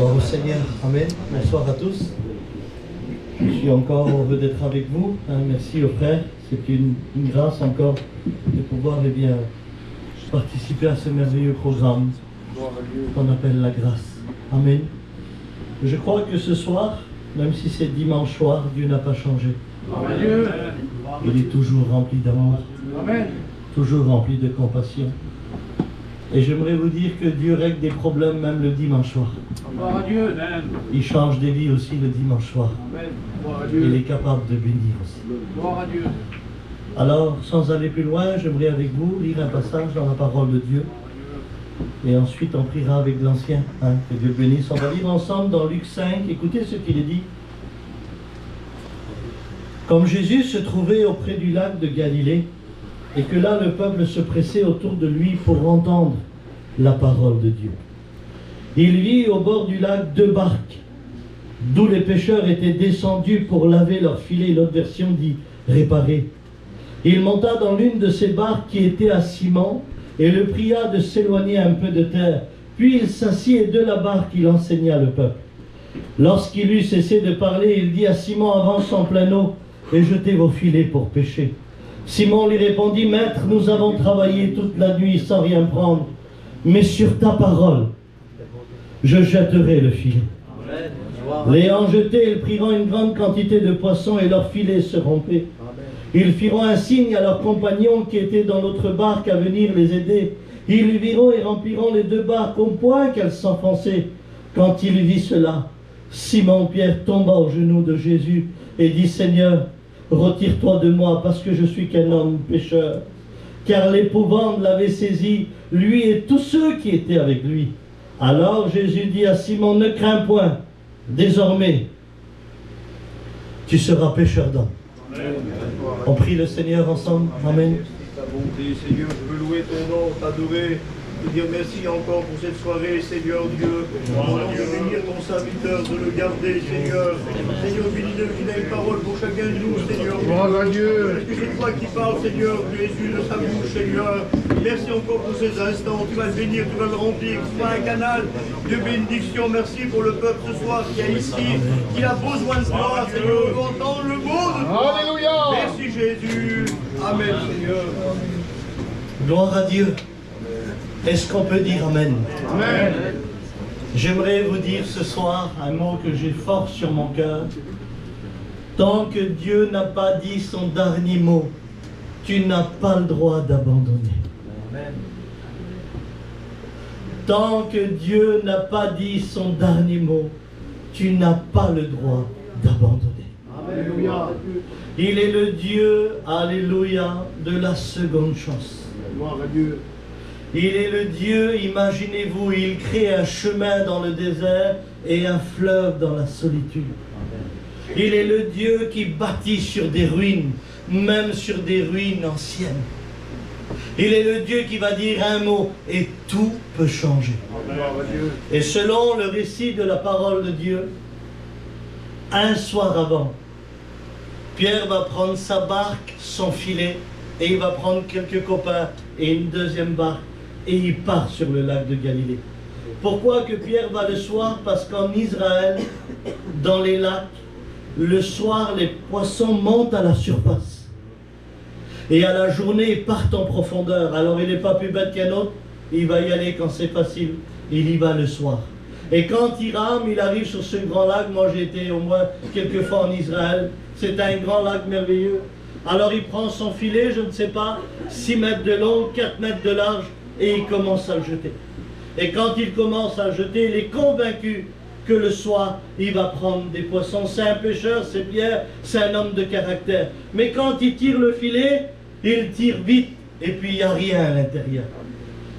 Gloire au Seigneur. Amen. Bonsoir à tous. Je suis encore heureux d'être avec vous. Merci aux frères. C'est une grâce encore de pouvoir participer à ce merveilleux programme qu'on appelle la grâce. Amen. Je crois que ce soir, même si c'est dimanche soir, Dieu n'a pas changé. Amen. Il est toujours rempli d'amour. Amen. Toujours rempli de compassion. Et j'aimerais vous dire que Dieu règle des problèmes même le dimanche soir. Gloire à Dieu. Il change des vies aussi le dimanche soir. Amen. Gloire à Dieu. Il est capable de bénir aussi. Gloire à Dieu. Alors, sans aller plus loin, j'aimerais avec vous lire un passage dans la parole de Dieu. Et ensuite, on priera avec l'ancien. Que Dieu bénisse. On va lire ensemble dans Luc 5. Écoutez ce qu'il est dit. Comme Jésus se trouvait auprès du lac de Galilée, et que là le peuple se pressait autour de lui pour entendre la parole de Dieu. Il vit au bord du lac 2 barques, d'où les pêcheurs étaient descendus pour laver leurs filets. L'autre version dit réparer. Il monta dans l'une de ces barques qui était à Simon et le pria de s'éloigner un peu de terre. Puis il s'assit et de la barque il enseigna le peuple. Lorsqu'il eut cessé de parler, il dit à Simon: avance en pleine eau et jetez vos filets pour pêcher. Simon lui répondit: Maître, nous avons travaillé toute la nuit sans rien prendre, mais sur ta parole, je jetterai le filet. L'ayant jeté, ils priront une grande quantité de poissons et leurs filets se rompaient. Ils firent un signe à leurs compagnons qui étaient dans l'autre barque à venir les aider. Ils virent et rempliront les 2 barques au point qu'elles s'enfonçaient. Quand il vit cela, Simon-Pierre tomba aux genoux de Jésus et dit: Seigneur, retire-toi de moi, parce que je suis qu'un homme pécheur. Car l'épouvante l'avait saisi, lui et tous ceux qui étaient avec lui. Alors Jésus dit à Simon: ne crains point, désormais tu seras pêcheur d'hommes. On prie le Seigneur ensemble. Amen. Ta bonté, Seigneur, je veux louer ton nom, t'adorer, te dire merci encore pour cette soirée, Seigneur Dieu. Demandons de bénir ton serviteur, de le garder, Seigneur. Seigneur, bénis une parole pour chacun de nous, Seigneur. Gloire à Dieu. Est-ce que c'est toi qui parles, Seigneur, Jésus, de sa bouche, Seigneur. Merci encore pour ces instants. Tu vas le bénir, tu vas le remplir. Tu sois un canal de bénédiction. Merci pour le peuple ce soir qui est ici, qui a besoin de toi, Seigneur. On entend le mot de toi. Alléluia. Merci, Jésus. Amen, Seigneur. Gloire à Dieu. Est-ce qu'on peut dire Amen? Amen. J'aimerais vous dire ce soir un mot que j'ai fort sur mon cœur. Tant que Dieu n'a pas dit son dernier mot, tu n'as pas le droit d'abandonner. Tant que Dieu n'a pas dit son dernier mot, tu n'as pas le droit d'abandonner. Alléluia. Il est le Dieu, alléluia, de la seconde chance. Gloire à Dieu. Il est le Dieu, imaginez-vous, il crée un chemin dans le désert et un fleuve dans la solitude. Il est le Dieu qui bâtit sur des ruines, même sur des ruines anciennes. Il est le Dieu qui va dire un mot et tout peut changer. Gloire à Dieu. Et selon le récit de la parole de Dieu, un soir avant, Pierre va prendre sa barque, son filet, et il va prendre quelques copains et une deuxième barque, et il part sur le lac de Galilée. Pourquoi que Pierre va le soir? Parce qu'en Israël, dans les lacs, le soir, les poissons montent à la surface. Et à la journée, ils partent en profondeur. Alors il n'est pas plus bête qu'un autre, il va y aller quand c'est facile, il y va le soir. Et quand il rame, il arrive sur ce grand lac. Moi j'ai été au moins quelques fois en Israël, c'est un grand lac merveilleux. Alors il prend son filet, je ne sais pas, 6 mètres de long, 4 mètres de large, et il commence à le jeter. Et quand il commence à le jeter, il est convaincu que le soir, il va prendre des poissons. C'est un pêcheur, c'est Pierre, c'est un homme de caractère. Mais quand il tire le filet, il tire vite, et puis il n'y a rien à l'intérieur.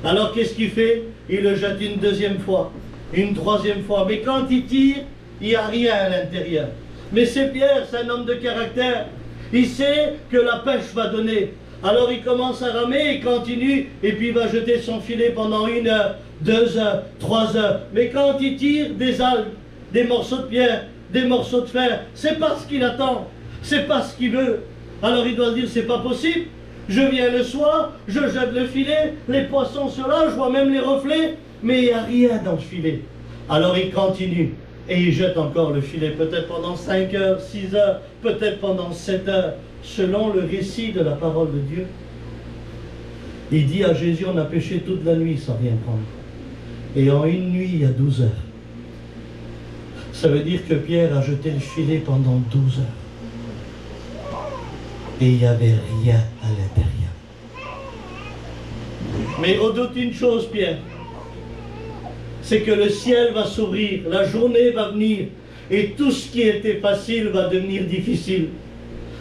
Alors qu'est-ce qu'il fait? Il le jette une deuxième fois, une troisième fois. Mais quand il tire, il n'y a rien à l'intérieur. Mais c'est Pierre, c'est un homme de caractère. Il sait que la pêche va donner. Alors il commence à ramer, il continue, et puis il va jeter son filet pendant 1 heure, 2 heures, 3 heures. Mais quand il tire des algues, des morceaux de pierre, des morceaux de fer, c'est pas ce qu'il attend, c'est pas ce qu'il veut. Alors il doit se dire: c'est pas possible, je viens le soir, je jette le filet, les poissons sont là, je vois même les reflets, mais il n'y a rien dans le filet. Alors il continue et il jette encore le filet, peut-être pendant 5 heures, 6 heures, peut-être pendant 7 heures, selon le récit de la parole de Dieu. Il dit à Jésus, on a pêché toute la nuit sans rien prendre. Et en une nuit, il y a 12 heures. Ça veut dire que Pierre a jeté le filet pendant 12 heures. Et il n'y avait rien à l'intérieur. Mais au-delà d'une chose, Pierre, c'est que le ciel va s'ouvrir, la journée va venir, et tout ce qui était facile va devenir difficile.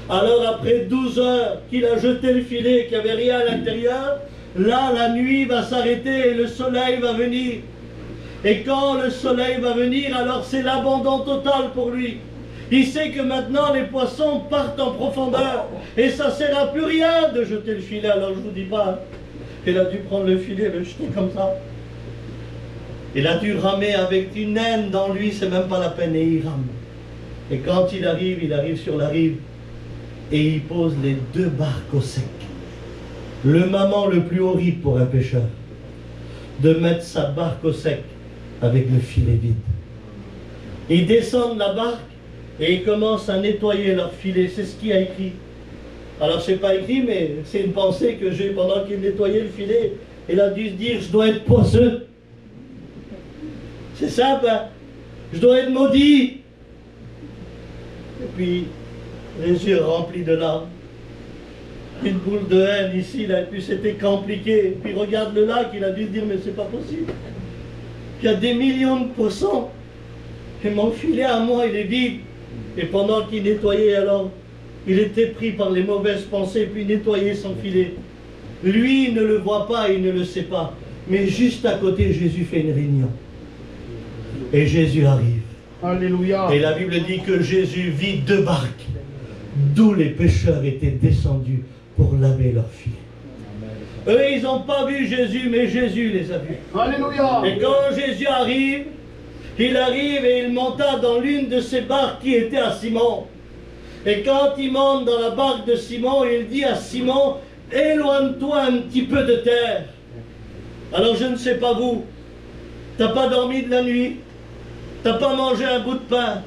Alors après 12 heures qu'il a jeté le filet, qu'il n'y avait rien à l'intérieur, là la nuit va s'arrêter et le soleil va venir. Et quand le soleil va venir, alors c'est l'abandon total pour lui. Il sait que maintenant les poissons partent en profondeur et ça ne sert à plus rien de jeter le filet. Alors je ne vous dis pas, il a dû prendre le filet et le jeter comme ça. Il a dû ramer avec une haine dans lui, c'est même pas la peine, et il rame. Et quand il arrive sur la rive et il pose les 2 barques au sec. Le moment le plus horrible pour un pêcheur, de mettre sa barque au sec avec le filet vide. Ils descendent la barque et ils commencent à nettoyer leur filet, c'est ce qu'il a écrit. Alors c'est pas écrit, mais c'est une pensée que j'ai pendant qu'il nettoyait le filet. Il a dû se dire, je dois être poisseux. C'est simple, hein? Je dois être maudit. Et puis, les yeux remplis de larmes. Une boule de haine ici, là, et puis c'était compliqué. Et puis regarde le lac, il a dû se dire, mais c'est pas possible. Il y a des millions de poissons. Et mon filet à moi, il est vide. Et pendant qu'il nettoyait, alors, il était pris par les mauvaises pensées, puis nettoyait son filet. Lui, il ne le voit pas, il ne le sait pas. Mais juste à côté, Jésus fait une réunion. Et Jésus arrive. Alléluia. Et la Bible dit que Jésus vit 2 barques, d'où les pêcheurs étaient descendus pour laver leurs filets. Eux, ils n'ont pas vu Jésus, mais Jésus les a vus. Alléluia. Et quand Jésus arrive, il arrive et il monta dans l'une de ces barques qui était à Simon. Et quand il monte dans la barque de Simon, il dit à Simon, éloigne-toi un petit peu de terre. Alors je ne sais pas vous, t'as pas dormi de la nuit, t'as pas mangé un bout de pain,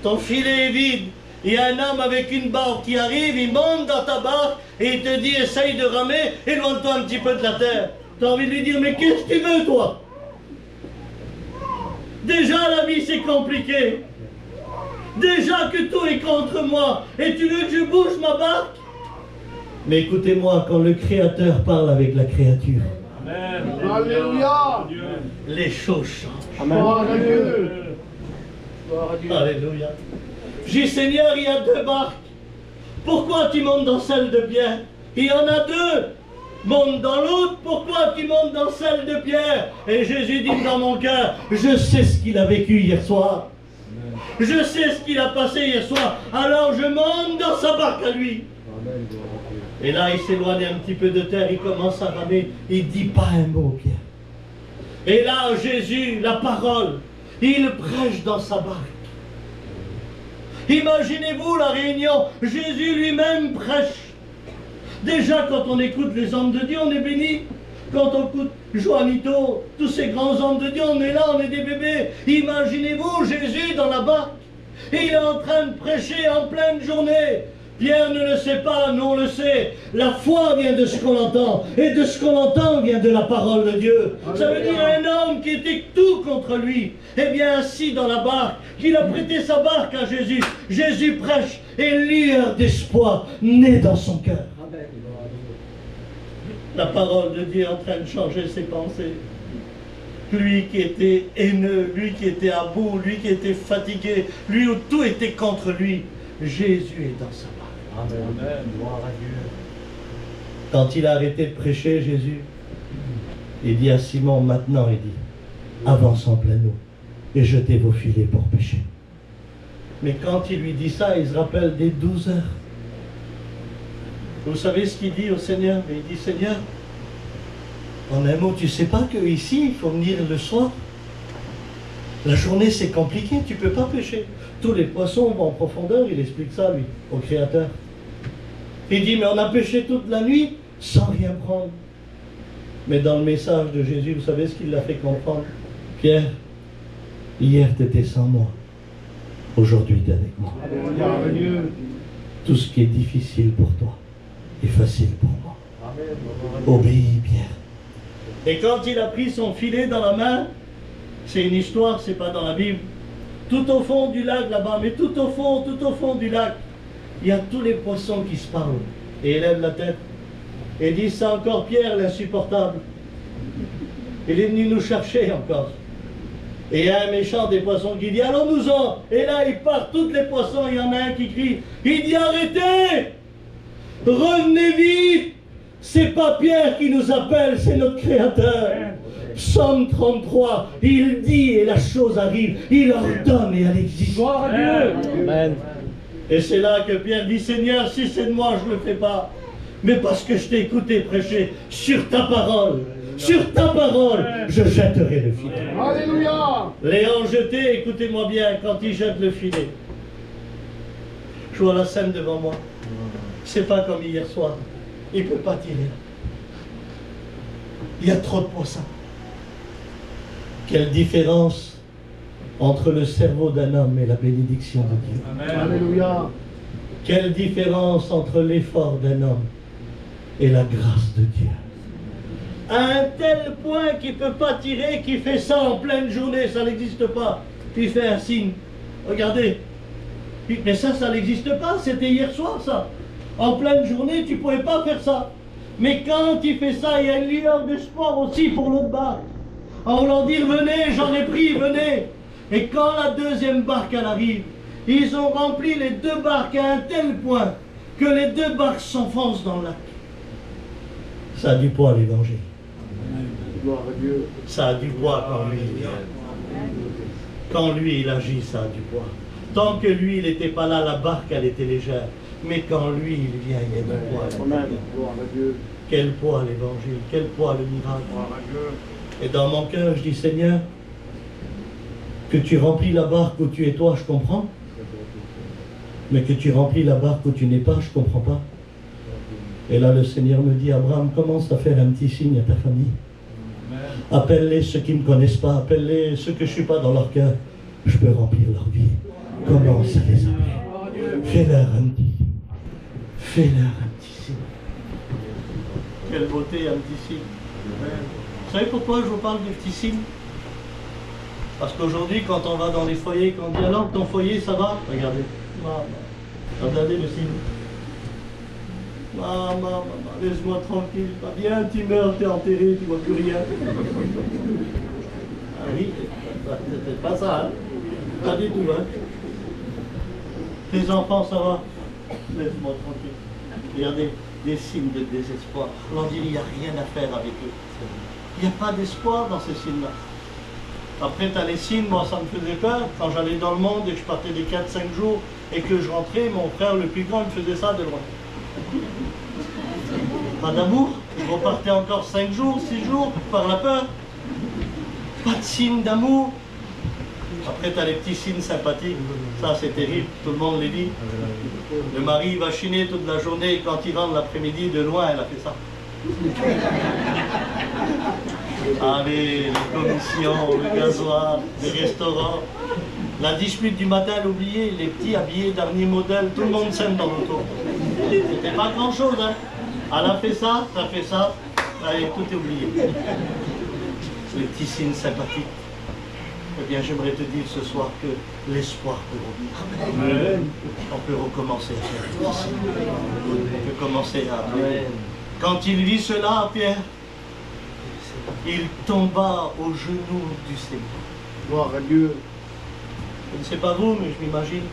ton filet est vide, il y a un homme avec une barque qui arrive, il monte dans ta barque et il te dit essaye de ramer, éloigne-toi un petit peu de la terre. T'as envie de lui dire mais qu'est-ce que tu veux toi? Déjà la vie c'est compliqué, déjà que tout est contre moi et tu veux que je bouge ma barque? Mais écoutez-moi, quand le Créateur parle avec la créature, Amen. Alléluia. les choses changent. Amen. Gloire à Dieu. Gloire à Dieu. Alléluia. J'ai dit, Seigneur, il y a 2 barques. Pourquoi tu montes dans celle de Pierre? Il y en a 2. Monte dans l'autre, pourquoi tu montes dans celle de Pierre? Et Jésus dit dans mon cœur, je sais ce qu'il a vécu hier soir. Je sais ce qu'il a passé hier soir. Alors je monte dans sa barque à lui. Et là, il s'éloigne un petit peu de terre, il commence à ramer. Il ne dit pas un mot, Pierre. Et là, Jésus, la parole, il prêche dans sa barque. Imaginez-vous la réunion, Jésus lui-même prêche. Déjà, quand on écoute les hommes de Dieu, on est béni. Quand on écoute Juanito, tous ces grands hommes de Dieu, on est là, on est des bébés. Imaginez-vous Jésus dans la barque. Et il est en train de prêcher en pleine journée. Pierre ne le sait pas, nous on le sait. La foi vient de ce qu'on entend. Et de ce qu'on entend vient de la parole de Dieu. Ça veut dire un homme qui était tout contre lui. Eh bien assis dans la barque, qu'il a prêté sa barque à Jésus. Jésus prêche et une lueur d'espoir naît dans son cœur. La parole de Dieu est en train de changer ses pensées. Lui qui était haineux, lui qui était à bout, lui qui était fatigué, lui où tout était contre lui, Jésus est dans sa barque. Amen. Gloire à Dieu. Quand il a arrêté de prêcher, Jésus, il dit à Simon, maintenant, il dit, avance en pleine eau et jetez vos filets pour pêcher. Mais quand il lui dit ça, il se rappelle des 12 heures. Vous savez ce qu'il dit au Seigneur? Il dit, Seigneur, en un mot, tu sais pas qu'ici, il faut venir le soir? La journée, c'est compliqué, tu ne peux pas pêcher. Tous les poissons vont en profondeur, il explique ça, lui, au Créateur. Il dit, mais on a pêché toute la nuit sans rien prendre. Mais dans le message de Jésus, vous savez ce qu'il l'a fait comprendre? Pierre, Hier, tu étais sans moi. Aujourd'hui, tu es avec moi. Alléluia. Tout ce qui est difficile pour toi est facile pour moi. Obéis, Pierre. Et quand il a pris son filet dans la main, c'est une histoire, c'est pas dans la Bible. Tout au fond du lac là-bas, mais tout au fond du lac, il y a tous les poissons qui se parlent. Et il lève la tête et dit, c'est encore Pierre l'insupportable. Il est venu nous chercher encore. Et il y a un méchant des poissons qui dit, allons-nous-en. Et là, il part, tous les poissons, il y en a un qui crie, il dit, arrêtez, revenez vite. C'est pas Pierre qui nous appelle, c'est notre Créateur. Psaume 33, il dit et la chose arrive, il ordonne et elle existe. Gloire à Dieu. Amen. Et c'est là que Pierre dit, Seigneur, si c'est de moi, je ne le fais pas. Mais parce que je t'ai écouté prêcher sur ta parole, je jetterai le filet. Alléluia. Léon jeté, écoutez-moi bien, quand il jette le filet, je vois la scène devant moi. C'est pas comme hier soir. Il ne peut pas tirer. Il y a trop de poissons. Quelle différence entre le cerveau d'un homme et la bénédiction de Dieu. Alléluia. Quelle différence entre l'effort d'un homme et la grâce de Dieu. À un tel point qu'il ne peut pas tirer, qu'il fait ça en pleine journée, ça n'existe pas. Il fait un signe. Regardez. Mais ça n'existe pas, c'était hier soir ça. En pleine journée, tu ne pouvais pas faire ça. Mais quand il fait ça, il y a une lueur d'espoir aussi pour l'autre barque. En voulant dire, venez, j'en ai pris, venez. Et quand la deuxième barque elle arrive, ils ont rempli les deux barques à un tel point que les deux barques s'enfoncent dans le lac. Ça a du poids l'évangile. Gloire à Dieu. Ça a du poids quand lui il vient. Quand lui il agit, ça a du poids. Tant que lui il n'était pas là, la barque elle était légère. Mais quand lui il vient, il y a du poids. Amen. Gloire à Dieu. Quel poids l'évangile, quel poids le miracle. Gloire à Dieu. Et dans mon cœur, je dis Seigneur, que tu remplis la barque où tu es toi, je comprends. Mais que tu remplis la barque où tu n'es pas, je ne comprends pas. Et là, le Seigneur me dit, Abraham, commence à faire un petit signe à ta famille. Appelle-les ceux qui ne me connaissent pas, appelle-les ceux que je ne suis pas dans leur cœur. Je peux remplir leur vie. Commence à les appeler. Fais-leur un petit signe. Quelle beauté, un petit signe. Vous savez pourquoi je vous parle du petit signe? Parce qu'aujourd'hui, quand on va dans les foyers, quand on dit alors ton foyer, ça va? Regardez. Regardez le signe. Maman, laisse-moi tranquille. Viens, tu meurs, t'es enterré, tu vois plus rien. Ah oui, c'est pas ça, hein? Pas du tout, hein? Tes enfants, ça va? Laisse-moi tranquille. Regardez, des signes de désespoir. On dit, il n'y a rien à faire avec eux. Il n'y a pas d'espoir dans ces signes-là. Après, tu as les signes, moi ça me faisait peur. Quand j'allais dans le monde et que je partais des 4-5 jours et que je rentrais, mon frère le plus grand, il me faisait ça de loin. Pas d'amour, je repartais encore 5 jours, 6 jours, par la peur. Pas de signe d'amour. Après, tu as les petits signes sympathiques. Ça, c'est terrible, tout le monde les dit. Le mari va chiner toute la journée et quand il rentre l'après-midi, de loin, elle a fait ça. Allez, les commissions, le gasoil, les restaurants. La dispute du matin, l'oublier, les petits habillés dernier modèle, tout le monde s'aime dans l'auto. C'était pas grand chose, hein. Elle a fait ça, ça fait ça, allez, tout est oublié. Les petits signes sympathiques. Eh bien, j'aimerais te dire ce soir que l'espoir peut revenir. On peut recommencer à faire des petits signes. On peut commencer à appeler. Quand il vit cela, Pierre, il tomba aux genoux du Seigneur. Gloire à Dieu. Je ne sais pas vous, mais je m'imagine.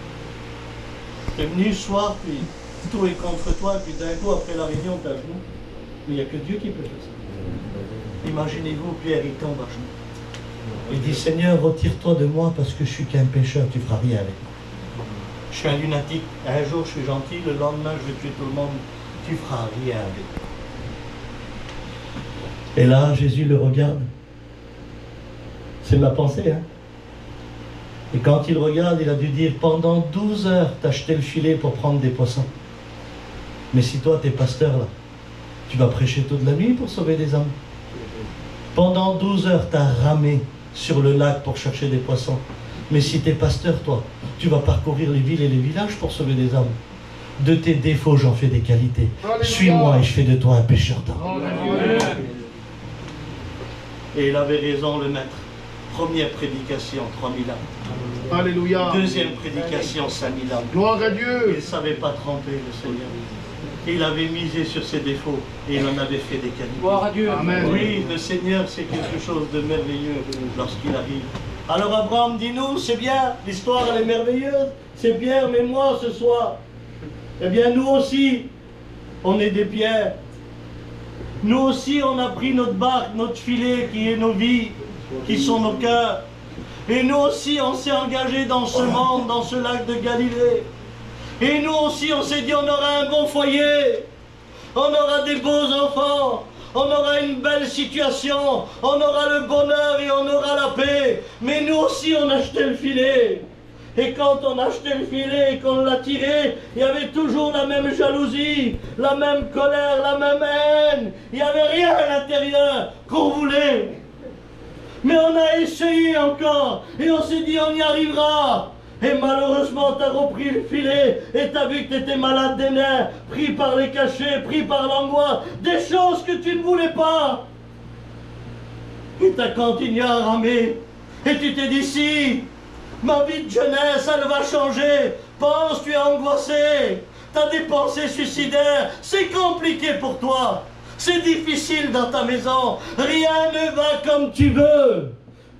Tu es venu ce soir, puis tout est contre toi, puis d'un coup, après la réunion, tu es à genoux. Mais il n'y a que Dieu qui peut faire ça. Imaginez-vous, Pierre, il tombe à genoux. Il dit, Seigneur, retire-toi de moi parce que je suis qu'un pécheur, tu ne feras rien avec moi. Je suis un lunatique. Un jour, je suis gentil, le lendemain, je vais tuer tout le monde. Tu ne feras rien avec moi. Et là, Jésus le regarde. C'est ma pensée, hein. Et quand il regarde, il a dû dire, pendant 12 heures, t'as jeté le filet pour prendre des poissons. Mais si toi, t'es pasteur, là, tu vas prêcher toute la nuit pour sauver des âmes. Pendant 12 heures, t'as ramé sur le lac pour chercher des poissons. Mais si tu es pasteur, toi, tu vas parcourir les villes et les villages pour sauver des âmes. De tes défauts, j'en fais des qualités. Suis-moi et je fais de toi un pécheur d'âme. Et il avait raison, le maître. Première prédication, 3000 âmes. Alléluia. Deuxième prédication, 5000 âmes. Gloire à Il Dieu. ne savait pas tromper le Seigneur. Il avait misé sur ses défauts et il en avait fait des qualités. Gloire à Dieu. Amen. Oui, le Seigneur, c'est quelque chose de merveilleux lorsqu'il arrive. Alors Abraham, dis-nous, c'est bien, l'histoire elle est merveilleuse, c'est Pierre, mais moi ce soir, eh bien nous aussi, on est des pierres. Nous aussi, on a pris notre barque, notre filet, qui est nos vies, qui sont nos cœurs. Et nous aussi, on s'est engagé dans ce monde, dans ce lac de Galilée. Et nous aussi, on s'est dit, on aura un bon foyer, on aura des beaux enfants, on aura une belle situation, on aura le bonheur et on aura la paix. Mais nous aussi, on achetait le filet. Et quand on achetait le filet et qu'on l'a tiré, il y avait toujours la même jalousie, la même colère, la même haine. Il n'y avait rien à l'intérieur qu'on voulait. Mais on a essayé encore et on s'est dit, on y arrivera. Et malheureusement, tu as repris le filet et tu as vu que tu étais malade des nerfs, pris par les cachets, pris par l'angoisse, des choses que tu ne voulais pas. Et tu as continué à ramer. Et tu t'es dit, si, ma vie de jeunesse, elle va changer. Pense, tu es angoissé. Tu as des pensées suicidaires. C'est compliqué pour toi. C'est difficile dans ta maison. Rien ne va comme tu veux.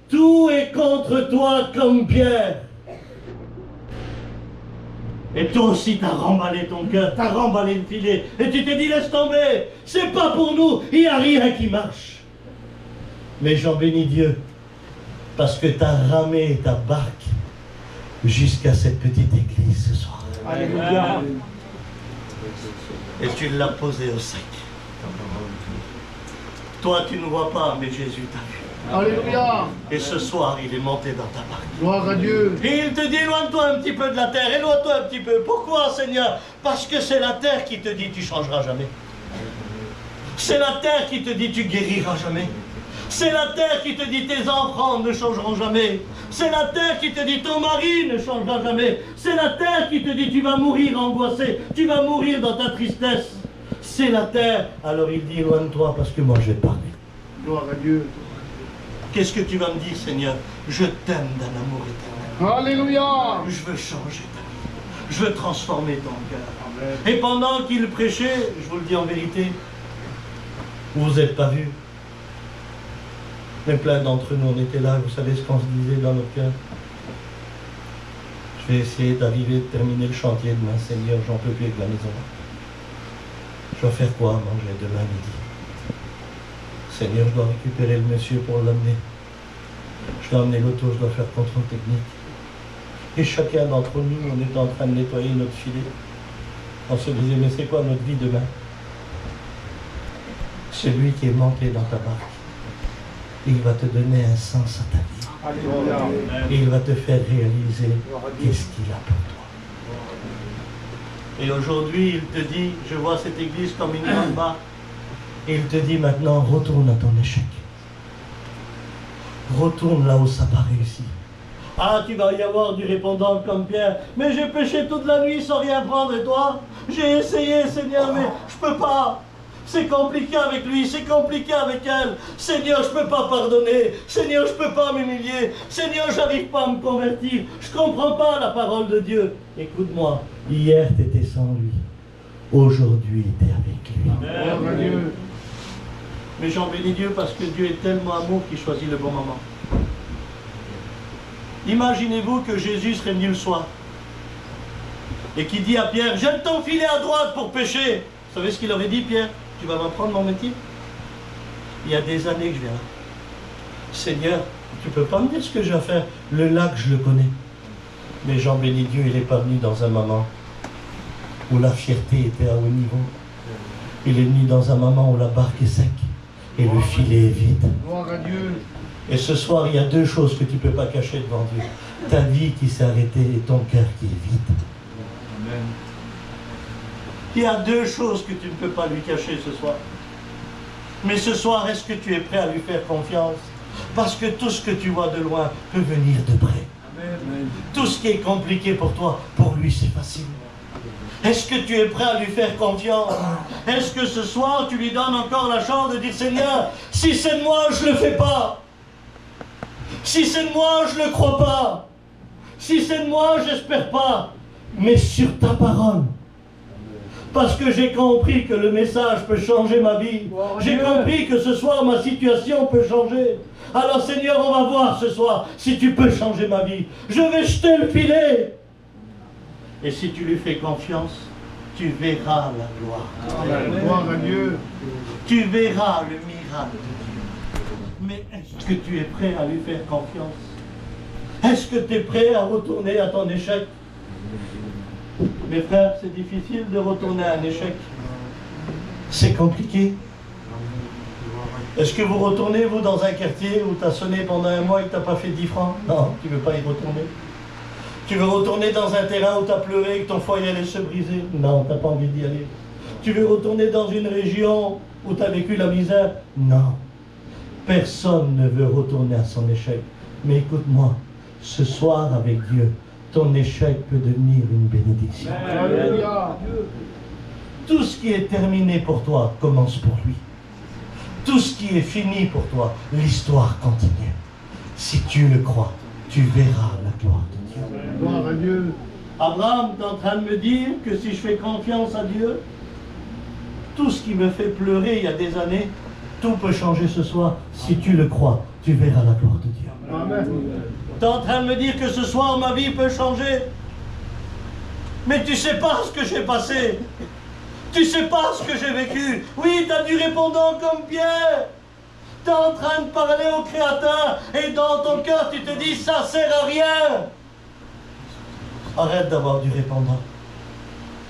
Tout est contre toi comme Pierre. Et toi aussi, t'as remballé ton cœur, t'as remballé le filet, et tu t'es dit, laisse tomber, c'est pas pour nous, il n'y a rien qui marche. Mais j'en bénis Dieu, parce que t'as ramé ta barque jusqu'à cette petite église ce soir. Alléluia. Et tu l'as posée au sec. Toi, tu ne vois pas, mais Jésus t'a vu. Alléluia. Et ce soir, il est monté dans ta barque. Gloire à Dieu. Et il te dit, éloigne-toi un petit peu de la terre, éloigne-toi un petit peu. Pourquoi, Seigneur? Parce que c'est la terre qui te dit, tu changeras jamais. C'est la terre qui te dit, tu guériras jamais. C'est la terre qui te dit, tes enfants ne changeront jamais. C'est la terre qui te dit, ton mari ne changera jamais. C'est la terre qui te dit, tu vas mourir angoissé, tu vas mourir dans ta tristesse. C'est la terre. Alors il dit, éloigne-toi parce que moi je vais parler. Gloire à Dieu. Qu'est-ce que tu vas me dire, Seigneur? Je t'aime d'un amour éternel. Alléluia. Je veux changer ta vie. Je veux transformer ton cœur. Amen. Et pendant qu'il prêchait, je vous le dis en vérité, vous n'êtes pas vus. Mais plein d'entre nous, on était là, vous savez ce qu'on se disait dans nos cœurs. Je vais essayer d'arriver, de terminer le chantier demain, Seigneur, j'en peux plus avec la maison. Je dois faire quoi à manger demain midi? Seigneur, je dois récupérer le monsieur pour l'amener. Je dois amener l'auto, je dois faire contrôle technique. Et chacun d'entre nous, on était en train de nettoyer notre filet. On se disait, mais c'est quoi notre vie demain? Celui qui est monté dans ta barque, il va te donner un sens à ta vie. Alléluia. Et il va te faire réaliser qu'est-ce qu'il a pour toi. Et aujourd'hui, il te dit, je vois cette église comme une grande barque. Et il te dit maintenant, retourne à ton échec. Retourne là où ça n'a pas réussi. Ah, tu vas y avoir du répondant comme Pierre. Mais j'ai péché toute la nuit sans rien prendre et toi? J'ai essayé, Seigneur, mais je peux pas. C'est compliqué avec lui, c'est compliqué avec elle. Seigneur, je peux pas pardonner. Seigneur, je peux pas m'humilier. Seigneur, j'arrive pas à me convertir. Je comprends pas la parole de Dieu. Écoute-moi, hier tu étais sans lui. Aujourd'hui tu es avec lui. Gloire à Dieu. Mais j'en bénis Dieu parce que Dieu est tellement amour qu'il choisit le bon moment. Imaginez-vous que Jésus serait venu le soir et qui dit à Pierre, jette ton filet à droite pour pêcher. Vous savez ce qu'il aurait dit, Pierre? Tu vas m'apprendre mon métier? Il y a des années que je viens là. Seigneur, tu peux pas me dire ce que j'ai à faire. Le lac, je le connais. Mais j'en bénis Dieu, il est pas venu dans un moment où la fierté était à haut niveau. Il est venu dans un moment où la barque est sec et le filet est vide. Gloire à Dieu. Et ce soir, il y a deux choses que tu ne peux pas cacher devant Dieu. Ta vie qui s'est arrêtée et ton cœur qui est vide. Amen. Il y a deux choses que tu ne peux pas lui cacher ce soir. Mais ce soir, est-ce que tu es prêt à lui faire confiance? Parce que tout ce que tu vois de loin peut venir de près. Tout ce qui est compliqué pour toi, pour lui c'est facile. Est-ce que tu es prêt à lui faire confiance? Est-ce que ce soir tu lui donnes encore la chance de dire Seigneur, si c'est de moi, je ne le fais pas. Si c'est de moi, je ne le crois pas. Si c'est de moi, j'espère pas. Mais sur ta parole. Parce que j'ai compris que le message peut changer ma vie. J'ai compris que ce soir ma situation peut changer. Alors Seigneur, on va voir ce soir si tu peux changer ma vie. Je vais jeter le filet. Et si tu lui fais confiance, tu verras la gloire. Amen. Gloire à Dieu. Tu verras le miracle de Dieu. Mais est-ce que tu es prêt à lui faire confiance? Est-ce que tu es prêt à retourner à ton échec? Mes frères, c'est difficile de retourner à un échec. C'est compliqué. Est-ce que vous retournez, vous, dans un quartier où tu as sonné pendant un mois et que tu n'as pas fait 10 francs? Non, tu ne veux pas y retourner. Tu veux retourner dans un terrain où tu as pleuré et que ton foyer allait se briser? Non, tu n'as pas envie d'y aller. Tu veux retourner dans une région où tu as vécu la misère? Non. Personne ne veut retourner à son échec. Mais écoute-moi, ce soir avec Dieu, ton échec peut devenir une bénédiction. Alléluia. Tout ce qui est terminé pour toi commence pour lui. Tout ce qui est fini pour toi, l'histoire continue. Si tu le crois, tu verras la gloire de Dieu. Gloire à Dieu. Abraham est en train de me dire que si je fais confiance à Dieu, tout ce qui me fait pleurer il y a des années, tout peut changer ce soir. Si tu le crois, tu verras la gloire de Dieu. Amen. Tu es en train de me dire que ce soir ma vie peut changer. Mais tu sais pas ce que j'ai passé. Tu sais pas ce que j'ai vécu. Oui, tu as du répondant comme Pierre. Tu es en train de parler au Créateur et dans ton cœur tu te dis ça sert à rien. Arrête d'avoir du répondant.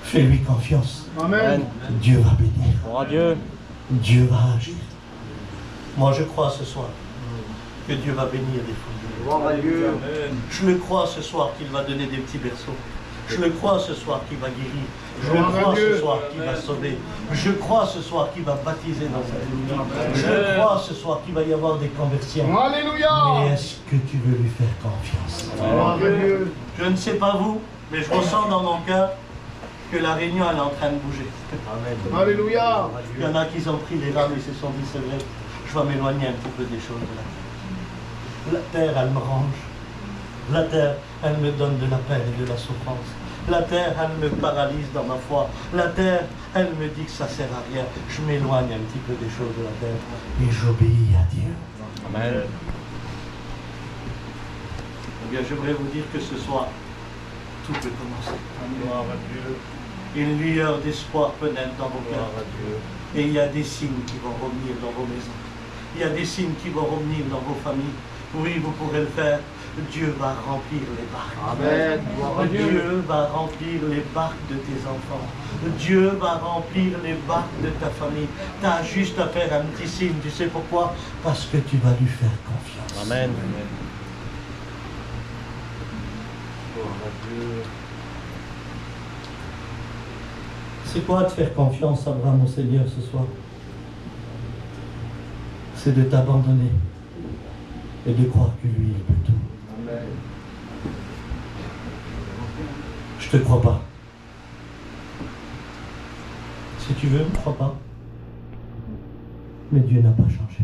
Fais-lui confiance. Amen. Dieu va bénir. Gloire à Dieu. Dieu va agir. Moi je crois ce soir que Dieu va bénir des familles. Gloire à Dieu. Je le crois ce soir qu'il va donner des petits berceaux. Je le crois ce soir qu'il va guérir. Je le Gloire à crois Dieu. ce soir qu'il va sauver. Je crois ce soir qu'il va baptiser dans sa vie. Je crois ce soir qu'il va y avoir des conversions. Mais Alléluia. est-ce que tu veux lui faire confiance? Gloire à Dieu. Je ne sais pas vous, mais je ressens dans mon cœur que la réunion elle est en train de bouger. Alléluia. Il y en a qui ont pris les rames et se sont dit c'est vrai, je vais m'éloigner un petit peu des choses de la terre. La terre, elle me range. La terre, elle me donne de la peine et de la souffrance. La terre, elle me paralyse dans ma foi. La terre, elle me dit que ça ne sert à rien. Je m'éloigne un petit peu des choses de la terre et j'obéis à Dieu. Amen. Eh bien, j'aimerais vous dire que ce soir, tout peut commencer. Gloire à Dieu. Une lueur d'espoir peut naître dans vos Gloire cœurs. à Dieu. Et il y a des signes qui vont revenir dans vos maisons. Il y a des signes qui vont revenir dans vos familles. Oui, vous pourrez le faire. Dieu va remplir les barques. Amen. Gloire à Dieu. Dieu va remplir les barques de tes enfants. Dieu va remplir les barques de ta famille. Tu as juste à faire un petit signe. Tu sais pourquoi? Parce que tu vas lui faire confiance. Amen. Gloire à Dieu. C'est quoi de faire confiance, Abraham, au Seigneur ce soir? C'est de t'abandonner et de croire que lui, il peut tout. Amen. Je te crois pas. Si tu veux, ne crois pas. Mais Dieu n'a pas changé.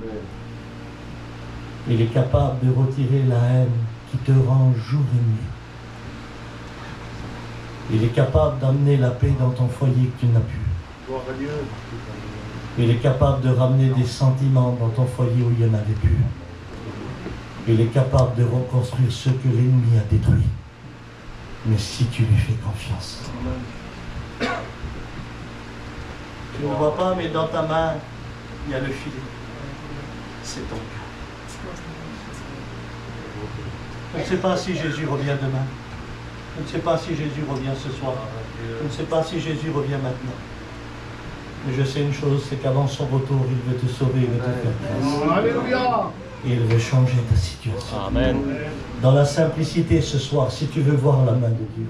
Amen. Il est capable de retirer la haine qui te rend jour et nuit. Il est capable d'amener la paix dans ton foyer que tu n'as plus. Gloire à Dieu. Il est capable de ramener des sentiments dans ton foyer où il n'y en avait plus. Il est capable de reconstruire ce que l'ennemi a détruit. Mais si tu lui fais confiance. Tu ne vois pas, mais dans ta main, il y a le filet. C'est ton cœur. Je ne sais pas si Jésus revient demain. Je ne sais pas si Jésus revient ce soir. Je ne sais pas si Jésus revient maintenant. Mais je sais une chose, c'est qu'avant son retour, il veut te sauver, il veut te faire grâce. Alléluia. Et il veut changer ta situation. Amen. Dans la simplicité ce soir, si tu veux voir la main de Dieu,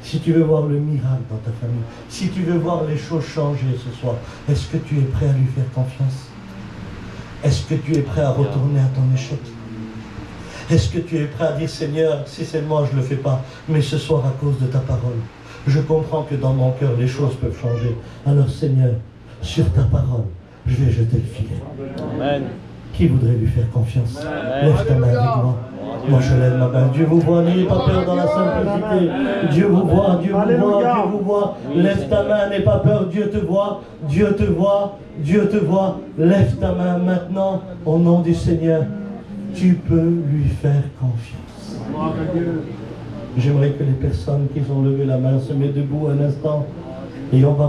si tu veux voir le miracle dans ta famille, si tu veux voir les choses changer ce soir, est-ce que tu es prêt à lui faire confiance? Est-ce que tu es prêt à retourner à ton échec? Est-ce que tu es prêt à dire, Seigneur, si c'est moi, je ne le fais pas, mais ce soir, à cause de ta parole, je comprends que dans mon cœur, les choses peuvent changer. Alors, Seigneur, sur ta parole, je vais jeter le filet. Amen. Qui voudrait lui faire confiance? Amen. Lève ta main avec moi. Moi, je lève ma main. Dieu vous voit, n'ayez pas peur dans la simplicité. Dieu vous voit, Dieu vous voit, Dieu vous voit. Lève ta main, n'aie pas peur, Dieu te voit, Dieu te voit, Dieu te voit. Lève ta main maintenant, au nom du Seigneur. Tu peux lui faire confiance. J'aimerais que les personnes qui ont levé la main se mettent debout un instant et on va